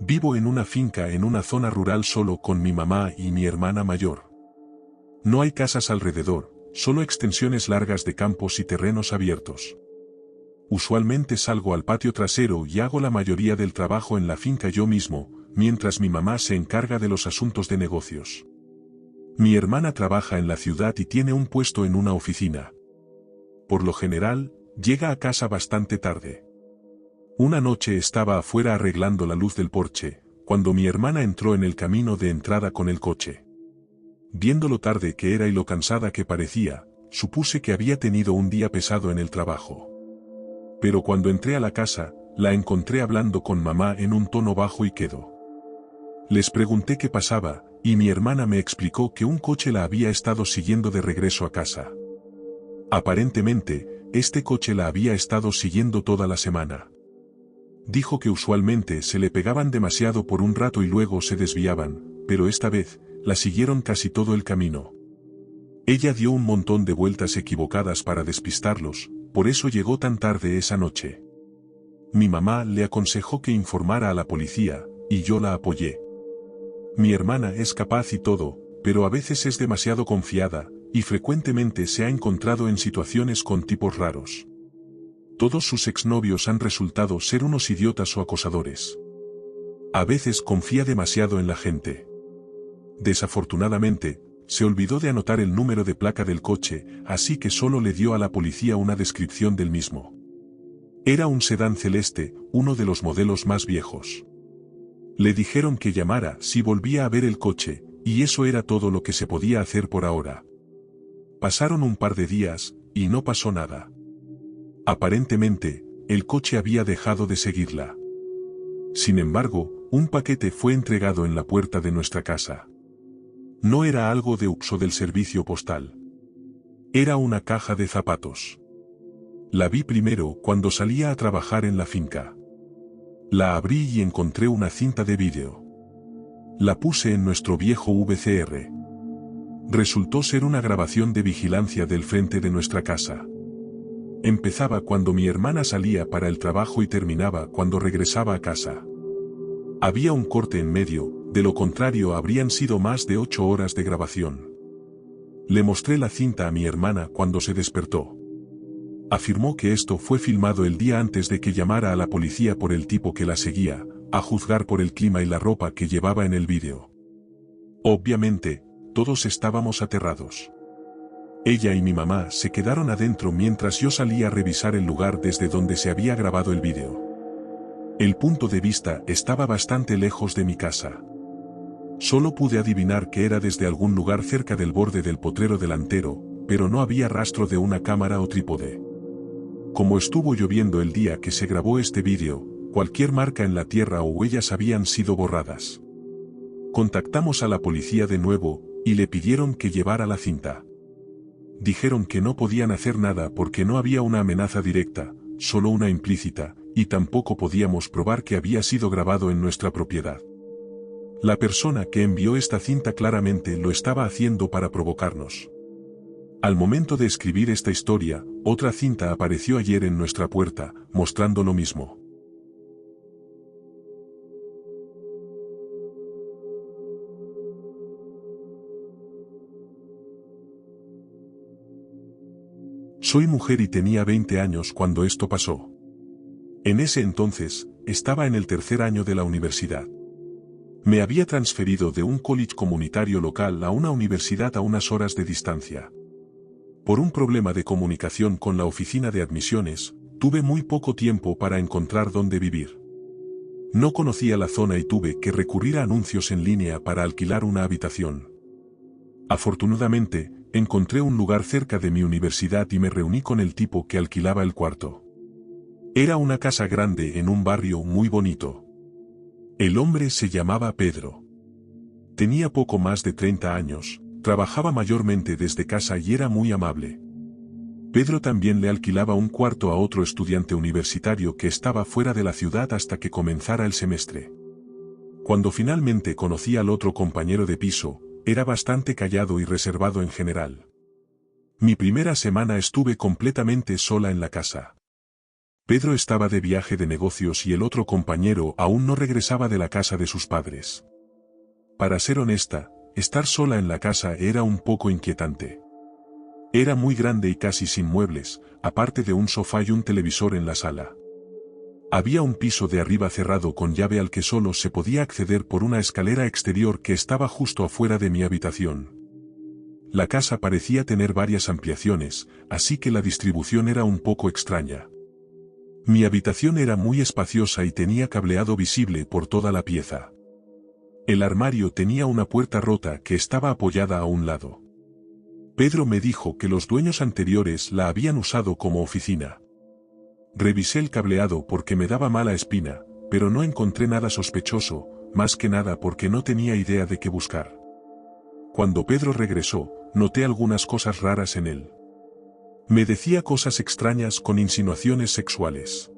Vivo en una finca en una zona rural solo con mi mamá y mi hermana mayor. No hay casas alrededor, solo extensiones largas de campos y terrenos abiertos. Usualmente salgo al patio trasero y hago la mayoría del trabajo en la finca yo mismo, mientras mi mamá se encarga de los asuntos de negocios. Mi hermana trabaja en la ciudad y tiene un puesto en una oficina. Por lo general, llega a casa bastante tarde. Una noche estaba afuera arreglando la luz del porche, cuando mi hermana entró en el camino de entrada con el coche. Viendo lo tarde que era y lo cansada que parecía, supuse que había tenido un día pesado en el trabajo. Pero cuando entré a la casa, la encontré hablando con mamá en un tono bajo y quedo. Les pregunté qué pasaba, y mi hermana me explicó que un coche la había estado siguiendo de regreso a casa. Aparentemente, este coche la había estado siguiendo toda la semana. Dijo que usualmente se le pegaban demasiado por un rato y luego se desviaban, pero esta vez, la siguieron casi todo el camino. Ella dio un montón de vueltas equivocadas para despistarlos, por eso llegó tan tarde esa noche. Mi mamá le aconsejó que informara a la policía, y yo la apoyé. Mi hermana es capaz y todo, pero a veces es demasiado confiada, y frecuentemente se ha encontrado en situaciones con tipos raros. Todos sus exnovios han resultado ser unos idiotas o acosadores. A veces confía demasiado en la gente. Desafortunadamente, se olvidó de anotar el número de placa del coche, así que solo le dio a la policía una descripción del mismo. Era un sedán celeste, uno de los modelos más viejos. Le dijeron que llamara si volvía a ver el coche, y eso era todo lo que se podía hacer por ahora. Pasaron un par de días, y no pasó nada. Aparentemente, el coche había dejado de seguirla. Sin embargo, un paquete fue entregado en la puerta de nuestra casa. No era algo de uso del servicio postal. Era una caja de zapatos. La vi primero cuando salía a trabajar en la finca. La abrí y encontré una cinta de vídeo. La puse en nuestro viejo VCR. Resultó ser una grabación de vigilancia del frente de nuestra casa. Empezaba cuando mi hermana salía para el trabajo y terminaba cuando regresaba a casa. Había un corte en medio, de lo contrario habrían sido más de 8 horas de grabación. Le mostré la cinta a mi hermana cuando se despertó. Afirmó que esto fue filmado el día antes de que llamara a la policía por el tipo que la seguía, a juzgar por el clima y la ropa que llevaba en el vídeo. Obviamente, todos estábamos aterrados. Ella y mi mamá se quedaron adentro mientras yo salía a revisar el lugar desde donde se había grabado el vídeo. El punto de vista estaba bastante lejos de mi casa. Solo pude adivinar que era desde algún lugar cerca del borde del potrero delantero, pero no había rastro de una cámara o trípode. Como estuvo lloviendo el día que se grabó este vídeo, cualquier marca en la tierra o huellas habían sido borradas. Contactamos a la policía de nuevo, y le pidieron que llevara la cinta. Dijeron que no podían hacer nada porque no había una amenaza directa, solo una implícita, y tampoco podíamos probar que había sido grabado en nuestra propiedad. La persona que envió esta cinta claramente lo estaba haciendo para provocarnos. Al momento de escribir esta historia, otra cinta apareció ayer en nuestra puerta, mostrando lo mismo. Soy mujer y tenía 20 años cuando esto pasó. En ese entonces, estaba en el tercer año de la universidad. Me había transferido de un college comunitario local a una universidad a unas horas de distancia. Por un problema de comunicación con la oficina de admisiones, tuve muy poco tiempo para encontrar dónde vivir. No conocía la zona y tuve que recurrir a anuncios en línea para alquilar una habitación. Afortunadamente, encontré un lugar cerca de mi universidad y me reuní con el tipo que alquilaba el cuarto. Era una casa grande en un barrio muy bonito. El hombre se llamaba Pedro. Tenía poco más de 30 años, trabajaba mayormente desde casa y era muy amable. Pedro también le alquilaba un cuarto a otro estudiante universitario que estaba fuera de la ciudad hasta que comenzara el semestre. Cuando finalmente conocí al otro compañero de piso, era bastante callado y reservado en general. Mi primera semana estuve completamente sola en la casa. Pedro estaba de viaje de negocios y el otro compañero aún no regresaba de la casa de sus padres. Para ser honesta, estar sola en la casa era un poco inquietante. Era muy grande y casi sin muebles, aparte de un sofá y un televisor en la sala. Había un piso de arriba cerrado con llave al que solo se podía acceder por una escalera exterior que estaba justo afuera de mi habitación. La casa parecía tener varias ampliaciones, así que la distribución era un poco extraña. Mi habitación era muy espaciosa y tenía cableado visible por toda la pieza. El armario tenía una puerta rota que estaba apoyada a un lado. Pedro me dijo que los dueños anteriores la habían usado como oficina. Revisé el cableado porque me daba mala espina, pero no encontré nada sospechoso, más que nada porque no tenía idea de qué buscar. Cuando Pedro regresó, noté algunas cosas raras en él. Me decía cosas extrañas con insinuaciones sexuales.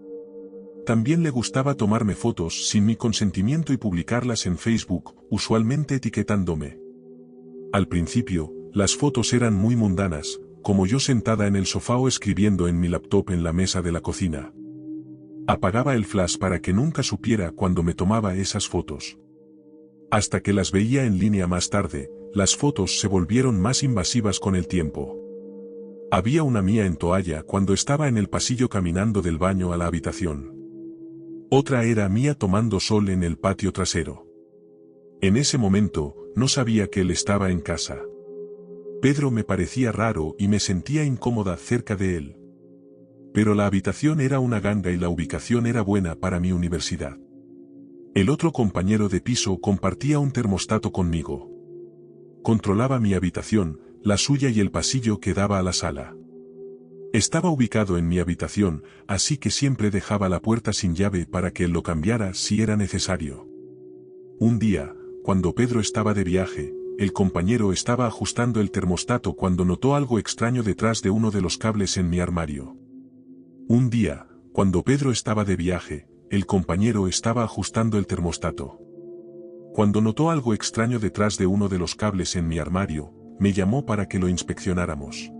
También le gustaba tomarme fotos sin mi consentimiento y publicarlas en Facebook, usualmente etiquetándome. Al principio, las fotos eran muy mundanas, como yo sentada en el sofá o escribiendo en mi laptop en la mesa de la cocina. Apagaba el flash para que nunca supiera cuando me tomaba esas fotos. Hasta que las veía en línea más tarde, las fotos se volvieron más invasivas con el tiempo. Había una mía en toalla cuando estaba en el pasillo caminando del baño a la habitación. Otra era mía tomando sol en el patio trasero. En ese momento, no sabía que él estaba en casa. Pedro me parecía raro y me sentía incómoda cerca de él. Pero la habitación era una ganga y la ubicación era buena para mi universidad. El otro compañero de piso compartía un termostato conmigo. Controlaba mi habitación, la suya y el pasillo que daba a la sala. Estaba ubicado en mi habitación, así que siempre dejaba la puerta sin llave para que él lo cambiara si era necesario. Un día, cuando Pedro estaba de viaje, el compañero estaba ajustando el termostato cuando notó algo extraño detrás de uno de los cables en mi armario. Un día, cuando Pedro estaba de viaje, el compañero estaba ajustando el termostato. Cuando notó algo extraño detrás de uno de los cables en mi armario, me llamó para que lo inspeccionáramos.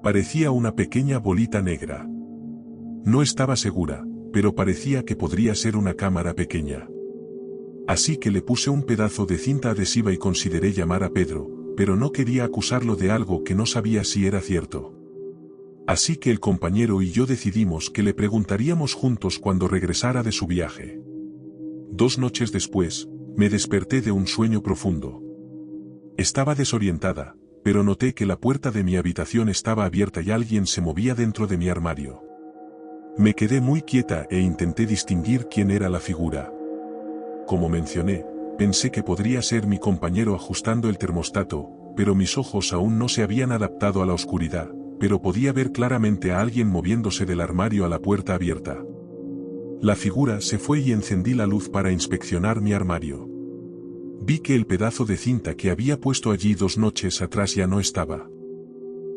Parecía una pequeña bolita negra. No estaba segura, pero parecía que podría ser una cámara pequeña. Así que le puse un pedazo de cinta adhesiva y consideré llamar a Pedro, pero no quería acusarlo de algo que no sabía si era cierto. Así que el compañero y yo decidimos que le preguntaríamos juntos cuando regresara de su viaje. 2 noches después, me desperté de un sueño profundo. Estaba desorientada, pero noté que la puerta de mi habitación estaba abierta y alguien se movía dentro de mi armario. Me quedé muy quieta e intenté distinguir quién era la figura. Como mencioné, pensé que podría ser mi compañero ajustando el termostato, pero mis ojos aún no se habían adaptado a la oscuridad, pero podía ver claramente a alguien moviéndose del armario a la puerta abierta. La figura se fue y encendí la luz para inspeccionar mi armario. Vi que el pedazo de cinta que había puesto allí 2 noches atrás ya no estaba.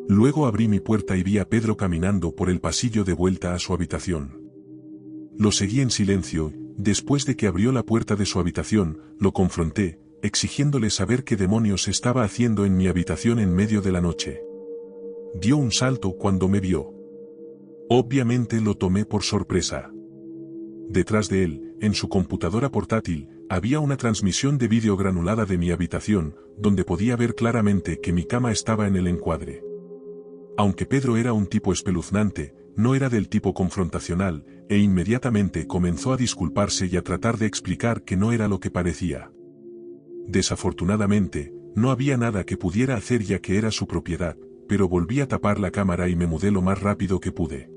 Luego abrí mi puerta y vi a Pedro caminando por el pasillo de vuelta a su habitación. Lo seguí en silencio. Después de que abrió la puerta de su habitación, lo confronté, exigiéndole saber qué demonios estaba haciendo en mi habitación en medio de la noche. Dio un salto cuando me vio. Obviamente lo tomé por sorpresa. Detrás de él, en su computadora portátil, había una transmisión de vídeo granulada de mi habitación, donde podía ver claramente que mi cama estaba en el encuadre. Aunque Pedro era un tipo espeluznante, no era del tipo confrontacional, e inmediatamente comenzó a disculparse y a tratar de explicar que no era lo que parecía. Desafortunadamente, no había nada que pudiera hacer ya que era su propiedad, pero volví a tapar la cámara y me mudé lo más rápido que pude.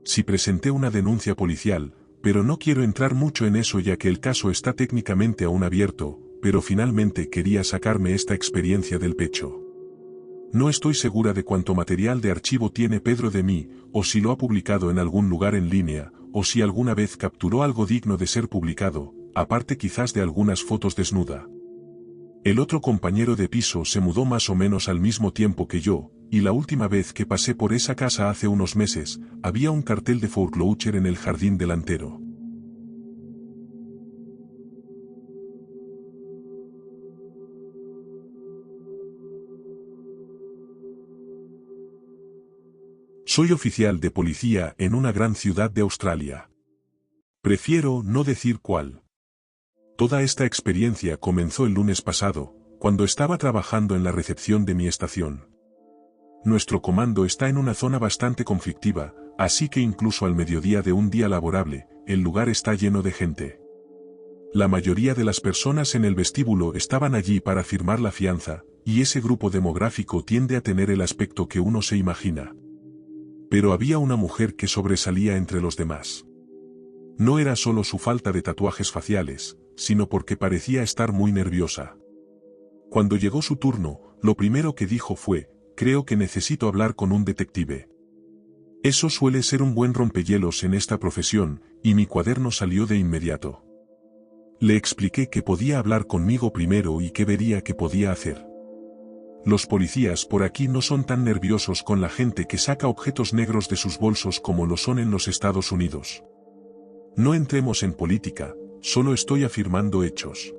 Sí presenté una denuncia policial, pero no quiero entrar mucho en eso ya que el caso está técnicamente aún abierto, pero finalmente quería sacarme esta experiencia del pecho. No estoy segura de cuánto material de archivo tiene Pedro de mí, o si lo ha publicado en algún lugar en línea, o si alguna vez capturó algo digno de ser publicado, aparte quizás de algunas fotos desnuda. El otro compañero de piso se mudó más o menos al mismo tiempo que yo, y la última vez que pasé por esa casa hace unos meses, había un cartel de foreclosure en el jardín delantero. Soy oficial de policía en una gran ciudad de Australia. Prefiero no decir cuál. Toda esta experiencia comenzó el lunes pasado, cuando estaba trabajando en la recepción de mi estación. Nuestro comando está en una zona bastante conflictiva, así que incluso al mediodía de un día laborable, el lugar está lleno de gente. La mayoría de las personas en el vestíbulo estaban allí para firmar la fianza, y ese grupo demográfico tiende a tener el aspecto que uno se imagina. Pero había una mujer que sobresalía entre los demás. No era solo su falta de tatuajes faciales, sino porque parecía estar muy nerviosa. Cuando llegó su turno, lo primero que dijo fue: creo que necesito hablar con un detective. Eso suele ser un buen rompehielos en esta profesión, y mi cuaderno salió de inmediato. Le expliqué que podía hablar conmigo primero y qué vería que podía hacer. Los policías por aquí no son tan nerviosos con la gente que saca objetos negros de sus bolsos como lo son en los Estados Unidos. No entremos en política, solo estoy afirmando hechos.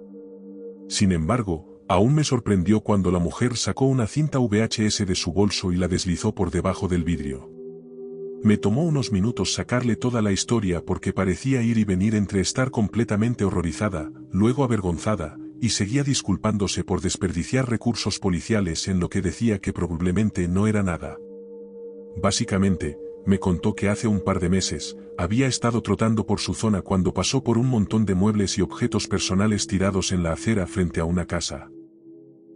Sin embargo, aún me sorprendió cuando la mujer sacó una cinta VHS de su bolso y la deslizó por debajo del vidrio. Me tomó unos minutos sacarle toda la historia porque parecía ir y venir entre estar completamente horrorizada, luego avergonzada, y seguía disculpándose por desperdiciar recursos policiales en lo que decía que probablemente no era nada. Básicamente, me contó que hace un par de meses, había estado trotando por su zona cuando pasó por un montón de muebles y objetos personales tirados en la acera frente a una casa.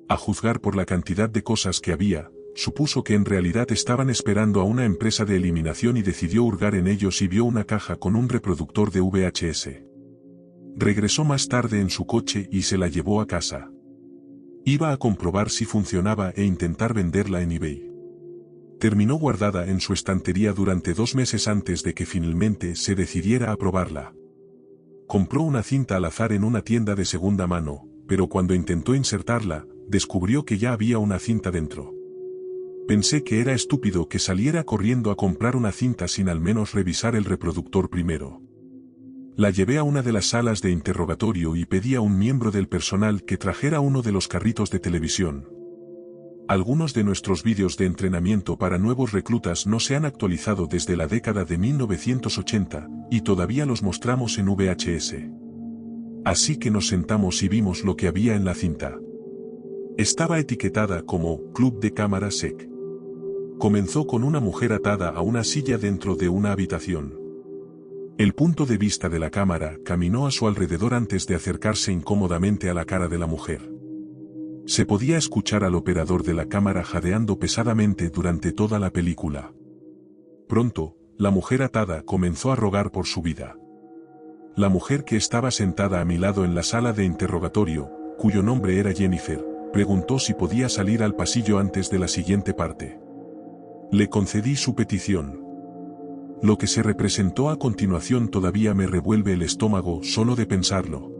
A juzgar por la cantidad de cosas que había, supuso que en realidad estaban esperando a una empresa de eliminación y decidió hurgar en ellos y vio una caja con un reproductor de VHS. Regresó más tarde en su coche y se la llevó a casa. Iba a comprobar si funcionaba e intentar venderla en eBay. Terminó guardada en su estantería durante 2 meses antes de que finalmente se decidiera a probarla. Compró una cinta al azar en una tienda de segunda mano, pero cuando intentó insertarla, descubrió que ya había una cinta dentro. Pensé que era estúpido que saliera corriendo a comprar una cinta sin al menos revisar el reproductor primero. La llevé a una de las salas de interrogatorio y pedí a un miembro del personal que trajera uno de los carritos de televisión. Algunos de nuestros vídeos de entrenamiento para nuevos reclutas no se han actualizado desde la década de 1980, y todavía los mostramos en VHS. Así que nos sentamos y vimos lo que había en la cinta. Estaba etiquetada como Club de Cámara Sec. Comenzó con una mujer atada a una silla dentro de una habitación. El punto de vista de la cámara caminó a su alrededor antes de acercarse incómodamente a la cara de la mujer. Se podía escuchar al operador de la cámara jadeando pesadamente durante toda la película. Pronto, la mujer atada comenzó a rogar por su vida. La mujer que estaba sentada a mi lado en la sala de interrogatorio, cuyo nombre era Jennifer, preguntó si podía salir al pasillo antes de la siguiente parte. Le concedí su petición. Lo que se representó a continuación todavía me revuelve el estómago solo de pensarlo.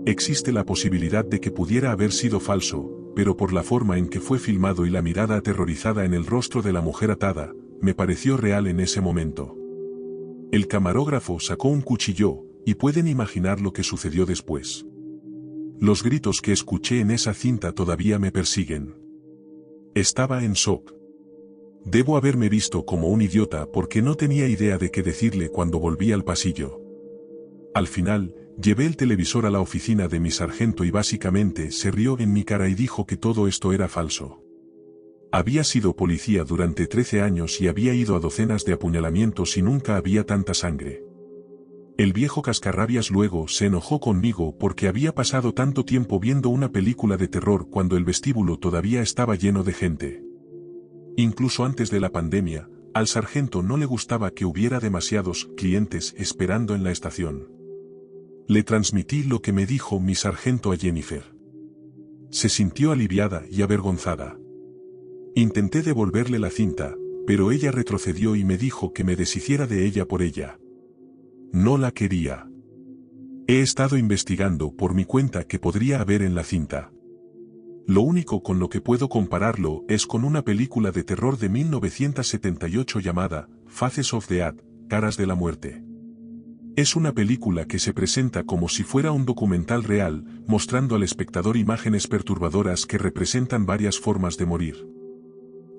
Existe la posibilidad de que pudiera haber sido falso, pero por la forma en que fue filmado y la mirada aterrorizada en el rostro de la mujer atada, me pareció real en ese momento. El camarógrafo sacó un cuchillo, y pueden imaginar lo que sucedió después. Los gritos que escuché en esa cinta todavía me persiguen. Estaba en shock. Debo haberme visto como un idiota porque no tenía idea de qué decirle cuando volví al pasillo. Al final, llevé el televisor a la oficina de mi sargento y básicamente se rió en mi cara y dijo que todo esto era falso. Había sido policía durante 13 años y había ido a docenas de apuñalamientos y nunca había tanta sangre. El viejo cascarrabias luego se enojó conmigo porque había pasado tanto tiempo viendo una película de terror cuando el vestíbulo todavía estaba lleno de gente. Incluso antes de la pandemia, al sargento no le gustaba que hubiera demasiados clientes esperando en la estación. Le transmití lo que me dijo mi sargento a Jennifer. Se sintió aliviada y avergonzada. Intenté devolverle la cinta, pero ella retrocedió y me dijo que me deshiciera de ella por ella. No la quería. He estado investigando por mi cuenta qué podría haber en la cinta. Lo único con lo que puedo compararlo es con una película de terror de 1978 llamada Faces of Death, Caras de la Muerte. Es una película que se presenta como si fuera un documental real, mostrando al espectador imágenes perturbadoras que representan varias formas de morir.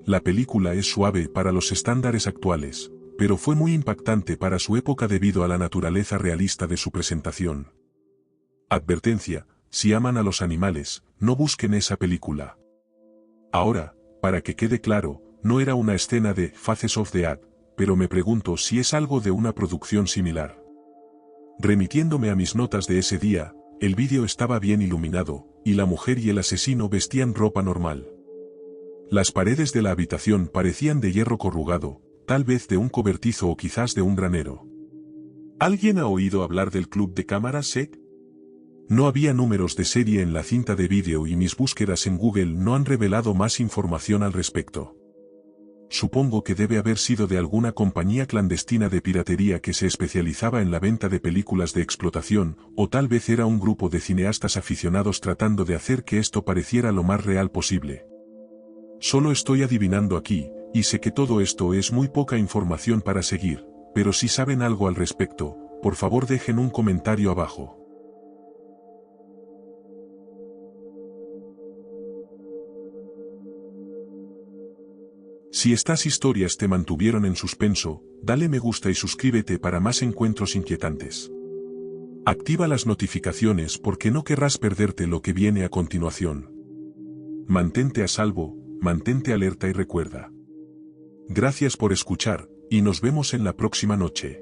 La película es suave para los estándares actuales, pero fue muy impactante para su época debido a la naturaleza realista de su presentación. Advertencia: si aman a los animales, no busquen esa película. Ahora, para que quede claro, no era una escena de Faces of the Ad, pero me pregunto si es algo de una producción similar. Remitiéndome a mis notas de ese día, el vídeo estaba bien iluminado, y la mujer y el asesino vestían ropa normal. Las paredes de la habitación parecían de hierro corrugado, tal vez de un cobertizo o quizás de un granero. ¿Alguien ha oído hablar del club de cámaras SEC? No había números de serie en la cinta de vídeo y mis búsquedas en Google no han revelado más información al respecto. Supongo que debe haber sido de alguna compañía clandestina de piratería que se especializaba en la venta de películas de explotación, o tal vez era un grupo de cineastas aficionados tratando de hacer que esto pareciera lo más real posible. Solo estoy adivinando aquí, y sé que todo esto es muy poca información para seguir, pero si saben algo al respecto, por favor dejen un comentario abajo. Si estas historias te mantuvieron en suspenso, dale me gusta y suscríbete para más encuentros inquietantes. Activa las notificaciones porque no querrás perderte lo que viene a continuación. Mantente a salvo, mantente alerta y recuerda. Gracias por escuchar, y nos vemos en la próxima noche.